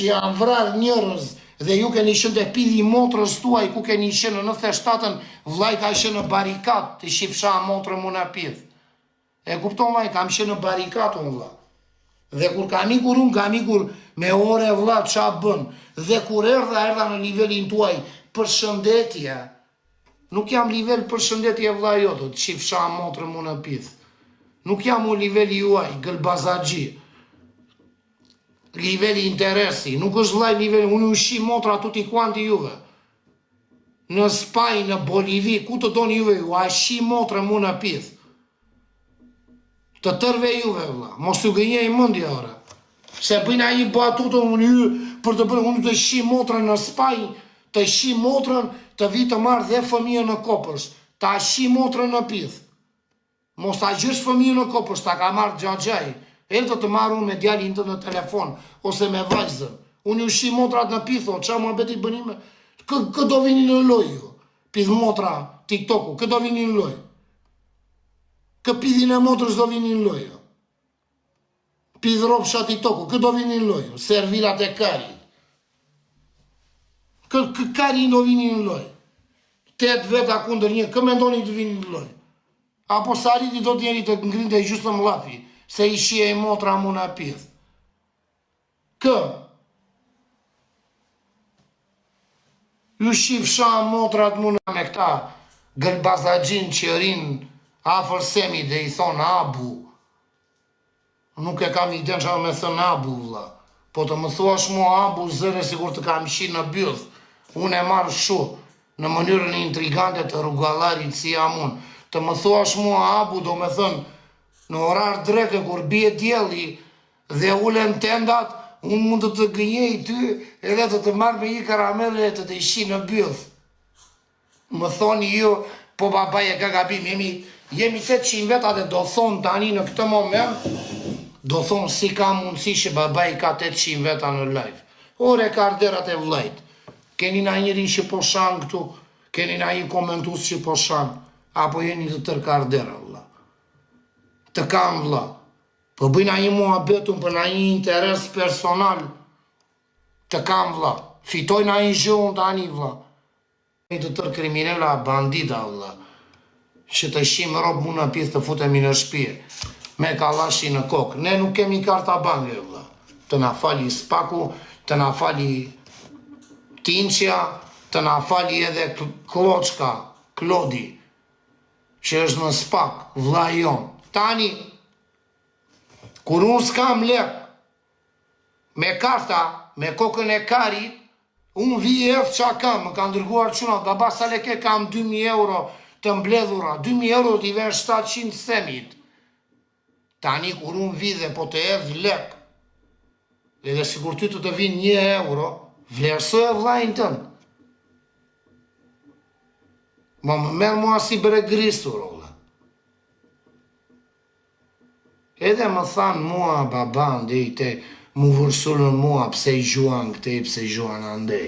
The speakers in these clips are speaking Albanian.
që janë vrarë njërës dhe ju keni qenë të pidhi motrës tuaj ku keni qenë në 97-ën, vllai ka qenë në barikat të shifsha motrën mu në pidh. E kupton vllai, kam qenë në barikat unë vlla. Dhe kur kam ikur unë, kam ikur me ore vlla qa bën. Dhe kur erdha në nivelin tuaj përshëndetje. Nuk jam nivel përshëndetje vlla jotë, të shifsha motrën mu në pidh. Nuk jam u niveli juaj, gëlbazagji. Niveli interesi, nuk është vllai niveli, unë ushqim motra tutti quanti juve. Në Spajnë, në Bolivi, ku të doni juve, u ushqim motra mu në pidh. Të tërve juve, vlla, mos të gënjej mendja ora. Se bëjna një batutë unë ju për të bërë, unë të ushqim motrën në Spajnë, të ushqim motrën, të vi të marrë dhe fëmijën në kopës, të ushqim motrën në pidh. Mos ta gjysh fëmijën në kopës, ta ka marrë gjagjaj. Edhe të marrë unë me djalin të në telefon, ose me vajzën. Unë ju shqim motrat në pitho, qa më beti bënime? Kë do vini në loj ju? Pidh motra TikToku, kë do vini në loj? Kë pidhin e motrës do vini në loj? Pidh ropsha TikToku, kë do vini në loj? Servilat e kari. Kë kari do vini në loj? 8 veta kundër një, kë mendoni të vini në loj? Apo sariti do t'jeri të ngrinte gjusë më lafi, se i shie i motra mu në pidh. Kë? Ju shifsha motrat mu në me këta gëlbazagjin që rinë afër semi dhe i thonë abu. Nuk e kam i den që me thënë abu, vlla. Po të më thuash mu abu, zëre sigur të kam shi në bjëth. Unë e marrë shu, në mënyrën intrigante të rrugallarit si jam unë. Të më thuash mu abu, do me thënë, në orar dreke, kur bie djeli dhe ulen tendat, unë mund të të gënjej ty edhe të marrë me i karamele të të ishi në bjëth. Më thoni ju, po babaj e ka gabim, jemi 800 veta dhe do thonë tani në këtë moment, do thonë si ka mundësi që babaj ka 800 veta në live. Ore karderat e vllajt, keni na njëri që po shanë këtu, keni na një komentus që po shanë, apo jeni të tërë kardera, vlla. Të kam, vlla. Po bëjna një muhabetun për na një interes personal. Të kam, vlla. Fitojna një gjë tani, vlla. Të tërë kriminella, bandita, vlla. Që të shim robë mu në pith të futemi në shpije. Me kalashi në kokë. Ne nuk kemi karta banke, vlla. Të na fali Spaku, të na fali Tinqja, të na fali edhe Kloçka, Klodi, që është në Spak, vlla jon. Tani, kur unë s'kam lek, me karta, me kokën e karit, unë vijë që kam, më ka ndërguar quna, baba sa leke kam 2.000 euro të mbledhura, 2.000 euro t'i vesh 700 semit. Tani, kur unë vijë po të edh lek, edhe sikur ty të vinë 1 euro, vlerësoj e vlajnë tënë. Më merë mua si bere gristur, ola. Edhe më thanë mua, baba, ndej, te mu vërsullën mua, pse i gjuan këtej, pse i gjuan andej.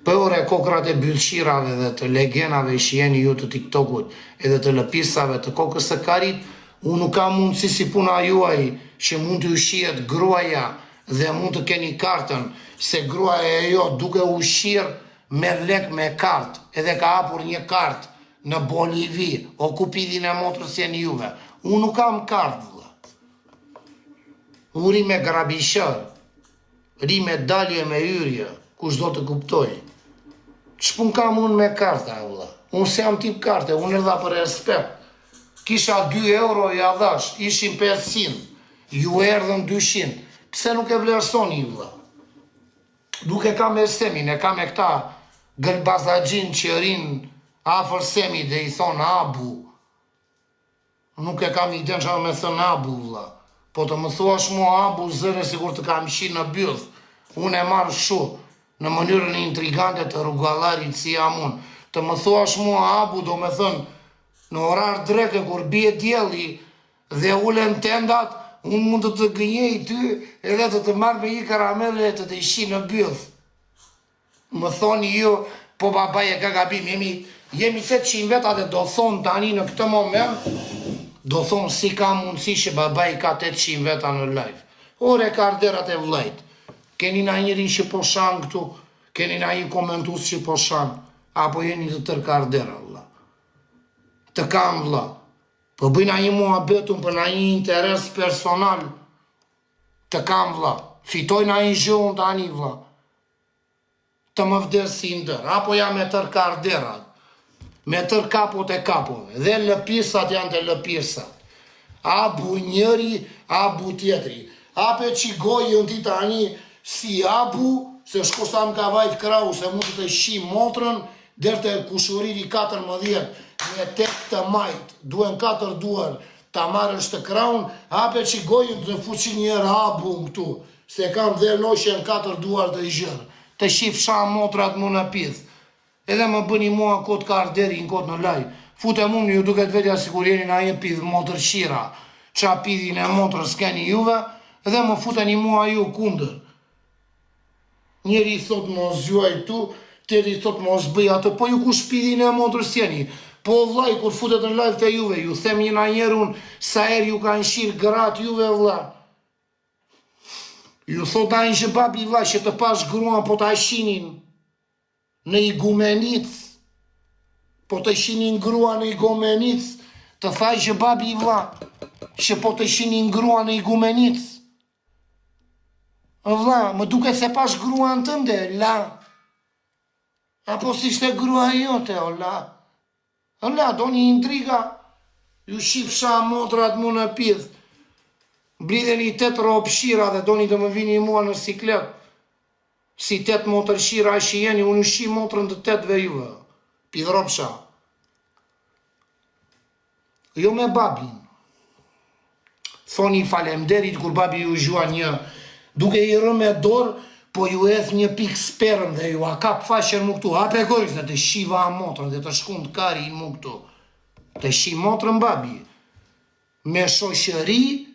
Për ore kokrat e byllshirave dhe të legenave që jeni ju të TikTokut, edhe të lëpisave të kokës e karit, unë nuk kam mundësi si puna juaj, që mund të ushqiet gruaja dhe mund të keni kartën, se gruaja jo duke ushqir merr lek me kartë, edhe ka hapur një kartë në Bolivi, o ku pidhin e motrës jeni juve. Unë nuk kam kartë, vlla. Unë ri me grabishër, ri me dalje me yrje, kush do të kuptoj. Ç'pun kam unë me karta, vlla. Unë se jam tip karte, unë erdha për respekt. Kisha 2 euro ja dhash, ishin 500, ju erdhën 200. Pse nuk e vlerësoni, vlla? Duke kam e semin, e kam e këta gëlbazagjin që rinë afër semi dhe i thonë abu. Nuk e kam i den që me thënë abu, vlla. Po të më thuash mua abu, zëre sikur të kam shi në bjëth. Unë e marrë shu, në mënyrën intrigante të rrugallarit si jam unë. Të më thuash mua abu, do me thënë, në orar dreke, kur bie djeli dhe ulen tendat, unë mund të të gënjej ty edhe të marrë me i karamele të të ishi në bjëth. Më thoni ju, po babaj e ka gabim, jemi 800 veta dhe do thonë tani në këtë moment, do thonë si ka mundësi që babaj ka 800 veta në live. Ore karderat e vllajt, Keni na njëri që po shanë këtu, keni na një komentus që po shanë, apo jeni të tërkardera, vëlla. Të kam, vëlla. Po bëjna një muhabetun për na një interes personal, të kam, vëlla. Fitoj na një zhëun të ani, vëlla. Të më vdesin dër, apo jam me tërkarderat, me tër kapot e kapove, dhe lëpisat janë të lëpisat. Abu njëri, abu tjetri. Ape që gojën ti tani si abu, se shko sa më ka vajt krau, se mund të shi motrën, dherë të kushuriri 14, me tek të majt, duen 4 duar, ta marrësh të kraun, ape që gojën të fuqin njerë abu në këtu, se kam dhe noshen 4 duar të i zhërë, të shif sham motrat mu në pith. Edhe më bëni mua kod ka arderi në kod në laj. Fute mu një duket vetja si kur jeni na një pith motër shira, qa pidhin e motër s'keni juve, edhe më futeni mua ju kundër. Njeri thot mos zjuaj tu, tjeri thot mos bëj atë, po ju ku shpidhin e motër s'jeni. Po vlaj, kur futet në live të juve, ju them një na njerun, sa er ju kanë shirë gratë juve vla. Ju thot ajnë që babi vla, që të pash gruan po të shinin në igumenic, po të shinin grua në igumenic, të thaj që babi vla, që po të shinin grua në igumenic. Vla, më duke se pash grua në tënde, la. Apo si shte grua jote, o la. La, do një intriga, ju shifësha motrat mu në pith, blidheni 8 ropshira dhe do një të më vini mua në siklet, si 8 motër shira e që jeni, unë shi motrën të 8-ve juve, pith ropsha. Jo me babin. Thoni falemderit kur babi ju zhua një, duke i rë me dorë, po ju eth një pik sperm dhe ju a kap fashen mu këtu, ape gojës dhe të shiva a motrën dhe të shkund kari mu këtu. Të shi motrën babi. Me shoshëri,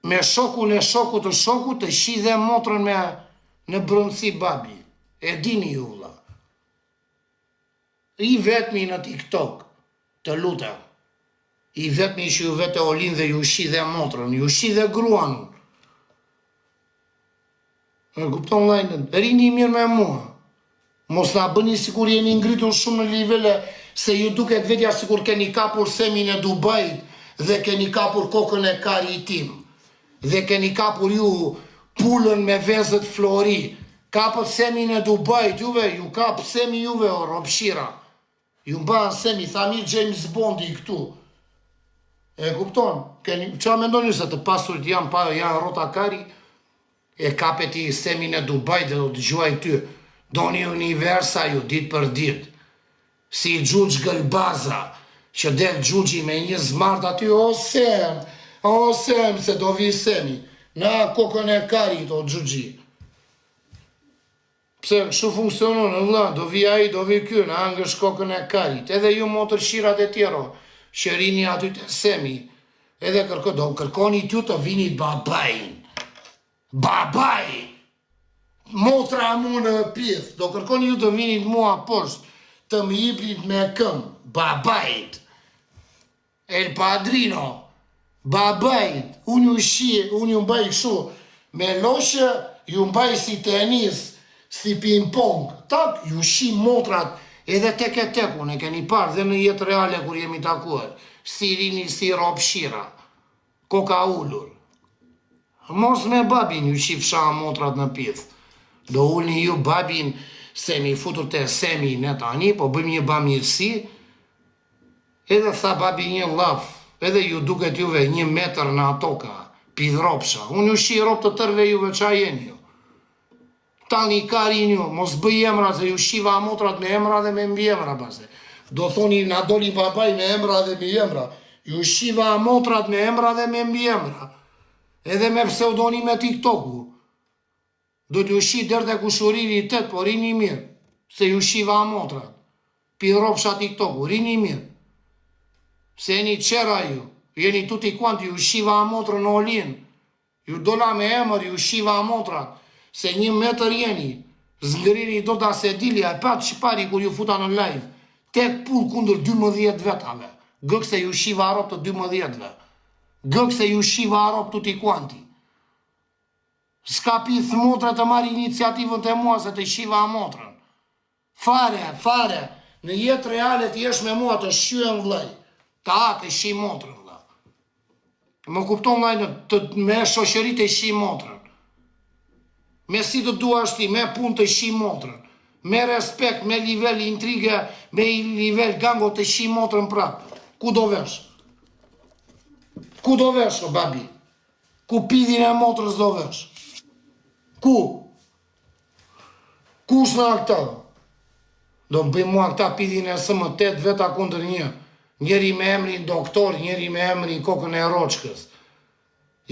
me shokun e shokut të shokut, të shi dhe motrën me në brëndësi babi. E dini ju vla. I vetëmi në TikTok, të lutem. I vetëmi që ju vetë olin dhe ju shi dhe motrën, ju shi dhe gruan. Në kupton lajnën, rini mirë me mua. Mos nga bëni sikur jeni ngritur shumë në nivele, se ju duket vetja sikur keni kapur semin e Dubajt, dhe keni kapur kokën e kari tim, dhe keni kapur ju pullën me vezët flori, kapët semin e Dubajt, juve, ju kapë semi juve o ropshira. Ju mbanë semi, thami James Bondi këtu. E kupton, qa me ndonjë se të pasurit janë rota kari, e kapet i semin e Dubaj dhe do të gjuaj ty, do një universa ju dit për dit, si gjugj gëlbaza, që del gjugji me një zmart aty, o sem, se do vi semi, na kokën e kari do gjugji. Pse, kështu funksionon, vëlla, do vi aji, do vi kjo, në angësh kokën e karit, edhe ju motër shirat e tjero, që rini aty të semi, edhe do kërkoni ty të vinit babajin. Babaj, motra mu në pith, do kërkoni ju të vinit mua poshtë, të më jipnit me këm, babajt, El Padrino, babajt, unë ju mbaj këshu, me loshe, ju mbaj si tenis, si ping-pong, tak, ju shi motrat, edhe tek e tek, unë e keni parë dhe në jetë reale kur jemi takuar, si rini, si ropshira, koka ullur. Mos me babin ju shifësha motrat në pith. Do ullni ju babin se mi futur të semi në tani, po bëjmë një bamirësi, edhe tha babi një laf, edhe ju duket juve 1 metër në atoka, pidhropsha. Unë ju shi rop të tërve juve qa jeni ju. Tani karin ju, mos bëj emra, se ju shiva motrat me emra dhe me mbi emra base. Do thoni na doli babaj me emra dhe mbi emra. Ju shiva motrat me emra dhe me mbi emra. Edhe me pseudonime TikToku. Do t'ju shi dërë dhe kushuriri 8, po rini mirë, se ju shiva motrat. Pidhropsha TikToku, rini mirë. Se jeni qera ju, jeni tuti kuanti, ju shiva motrën në olin. Ju dola me emër, ju shiva motrat, se 1 metër jeni. Zngërini do da se dilja, e pat shqipari kur ju futa në live. Tek pull kundër 12 vetave. Gëk se ju shiva arop të 12-ve. Gëk se ju shiva arop tuti kuanti. S'ka pith motra të marrë iniciativën të mua se të shiva motrën. Fare, në jetë reale të jesh me mua të shqyën vllai. Ta të shi motrën, vlla. Më kupton vllai me shoqëri të shi motrën. Me si të duash ti, me punë të shi motrën. Me respekt, me nivel intrige, me nivel gango të shi motrën prapë. Ku do vesh? Ku do vesh, o babi? Ku pidhin e motrës do vesh? Ku? Kush në këta? Do më bëjmë mua këta pidhin e sëmë 8 veta kundër një. Njeri me emrin doktor, njeri me emrin kokën e roçkës.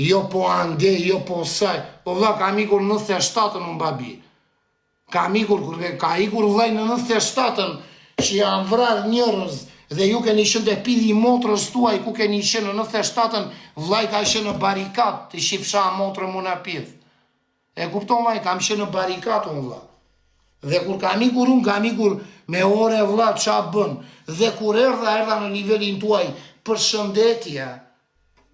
Jo po ande, jo po saj. Po vlla, ka ikur 97-ën unë babi. Ka ikur vllai në 97-ën që janë vrarë njerëz dhe ju keni qenë të pidhi motrës tuaj ku keni qenë në 97-ën, vllai ka qenë në barikat të shifsha motrën mu në pidh. E kupton vllai, kam qenë në barikat unë vlla. Dhe kur kam ikur me ore vlla qa bën. Dhe kur erdha në nivelin tuaj përshëndetje,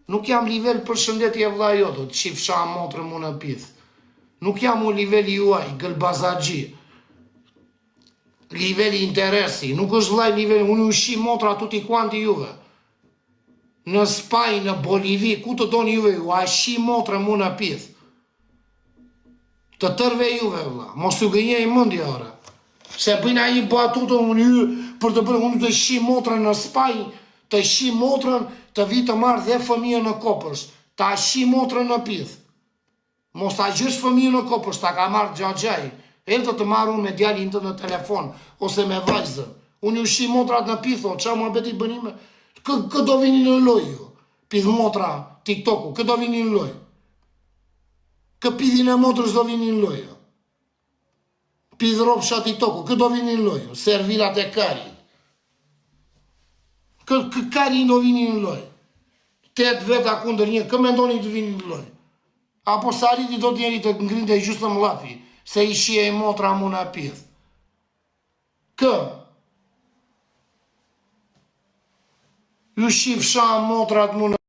nuk jam nivel përshëndetje vlla jotë, të shifsha motrën mu në pidh. Nuk jam u niveli juaj, gëlbazagji. Niveli interesi, nuk është vllai niveli, unë u shi motra tuti kuanti juve. Në Spajnë, në Bolivi, ku të doni juve ju, a shi motrën mu në pidh. Të tërve juve, vlla, mos u gënjej mendja ora. Se bëjnë ai batutën unë ju për të bërë, unë të shi motrën në Spajnë, të shi motrën, të vi të marrë dhe fëmijën në kopës, ta shi motrën në pidh. Mos ta gjysh fëmijën në kopës, ta ka marrë gjagjaj. Elë të marrë unë me djalin të në telefon, ose me vajzën. Unë ju shi motrat në pidh, qa më beti bënime? Kë do vini në loj ju? Pidh motra TikToku, kë do vini në loj? Kë pidhin e motrës do vini në loj? Pidh ropsha TikToku, kë do vini në loj? Servilat e karin. Kë karin do vini në loj? 8 veta kundër një, kë mendoni të vini në loj? Apo sa rriti do t'jeri të ngrinte i gjusë të mlafi, se i shie i motra mu në pidh. Kë? Ju shifsha motrat mu në